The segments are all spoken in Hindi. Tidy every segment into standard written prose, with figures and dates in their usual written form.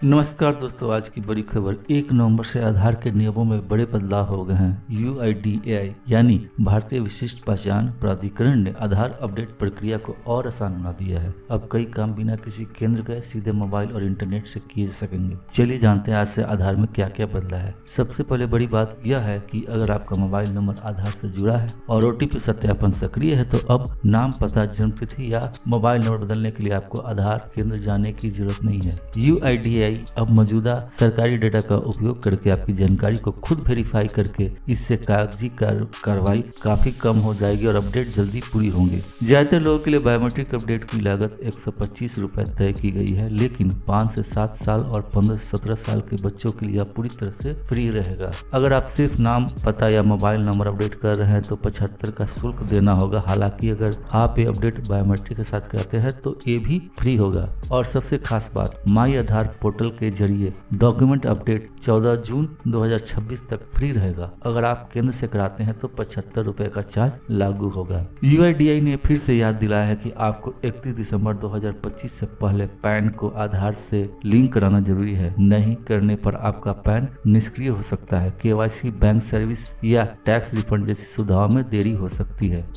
नमस्कार दोस्तों, आज की बड़ी खबर 1 नवंबर से आधार के नियमों में बड़े बदलाव हो गए हैं। UIDAI यानी भारतीय विशिष्ट पहचान प्राधिकरण ने आधार अपडेट प्रक्रिया को और आसान बना दिया है। अब कई काम बिना किसी केंद्र गए सीधे मोबाइल और इंटरनेट से किए जा सकेंगे। चलिए जानते हैं आज से आधार में क्या क्या बदला है। सबसे पहले बड़ी बात यह है कि अगर आपका मोबाइल नंबर आधार से जुड़ा है और OTP सत्यापन सक्रिय है तो अब नाम, पता, जन्मतिथि या मोबाइल नंबर बदलने के लिए आपको आधार केंद्र जाने की जरूरत नहीं है। UIDAI अब मौजूदा सरकारी डेटा का उपयोग करके आपकी जानकारी को खुद वेरीफाई करके इससे कागजी कार्रवाई काफी कम हो जाएगी और अपडेट जल्दी पूरी होंगे। ज्यादातर लोगों के लिए बायोमेट्रिक अपडेट की लागत 125 रुपए तय की गई है, लेकिन 5 से 7 साल और 15 से 17 साल के बच्चों के लिए पूरी तरह से फ्री रहेगा। अगर आप सिर्फ नाम, पता या मोबाइल नंबर अपडेट कर रहे हैं तो 75 का शुल्क देना होगा। हालांकि अगर आप ये अपडेट बायोमेट्रिक के साथ कराते हैं तो ये भी फ्री होगा। और सबसे खास बात, माई आधार पोर्टल के जरिए डॉक्यूमेंट अपडेट 14 जून 2026 तक फ्री रहेगा। अगर आप केंद्र से कराते हैं तो 75 रुपए का चार्ज लागू होगा। UIDAI ने फिर से याद दिलाया है कि आपको 31 दिसंबर 2025 से पहले पैन को आधार से लिंक कराना जरूरी है। नहीं करने पर आपका पैन निष्क्रिय हो सकता है। KYC, बैंक सर्विस या टैक्स रिफंड जैसी सुविधाओं में देरी हो सकती है।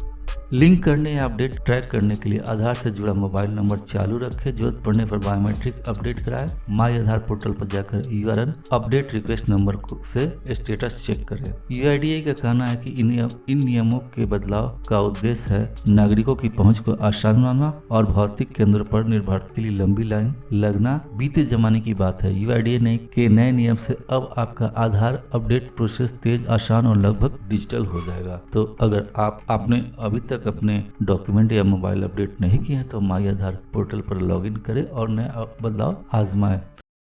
लिंक करने या अपडेट ट्रैक करने के लिए आधार से जुड़ा मोबाइल नंबर चालू रखें। जरूरत पड़ने पर बायोमेट्रिक अपडेट कराएं। माई आधार पोर्टल पर जाकर URN अपडेट रिक्वेस्ट नंबर से स्टेटस चेक करें। UIDAI का कहना है कि इन नियमों के बदलाव का उद्देश्य है नागरिकों की पहुंच को आसान बनाना और भौतिक केंद्रों पर निर्भरता के लिए लंबी लाइन लगना बीते जमाने की बात है। UIDAI के नए नियम से अब आपका आधार अपडेट प्रोसेस तेज, आसान और लगभग डिजिटल हो जाएगा। तो अगर आपने अभी तक अपने डॉक्यूमेंट या मोबाइल अपडेट नहीं किए हैं तो माई आधार पोर्टल पर लॉगिन करें और नया बदलाव आजमाएं।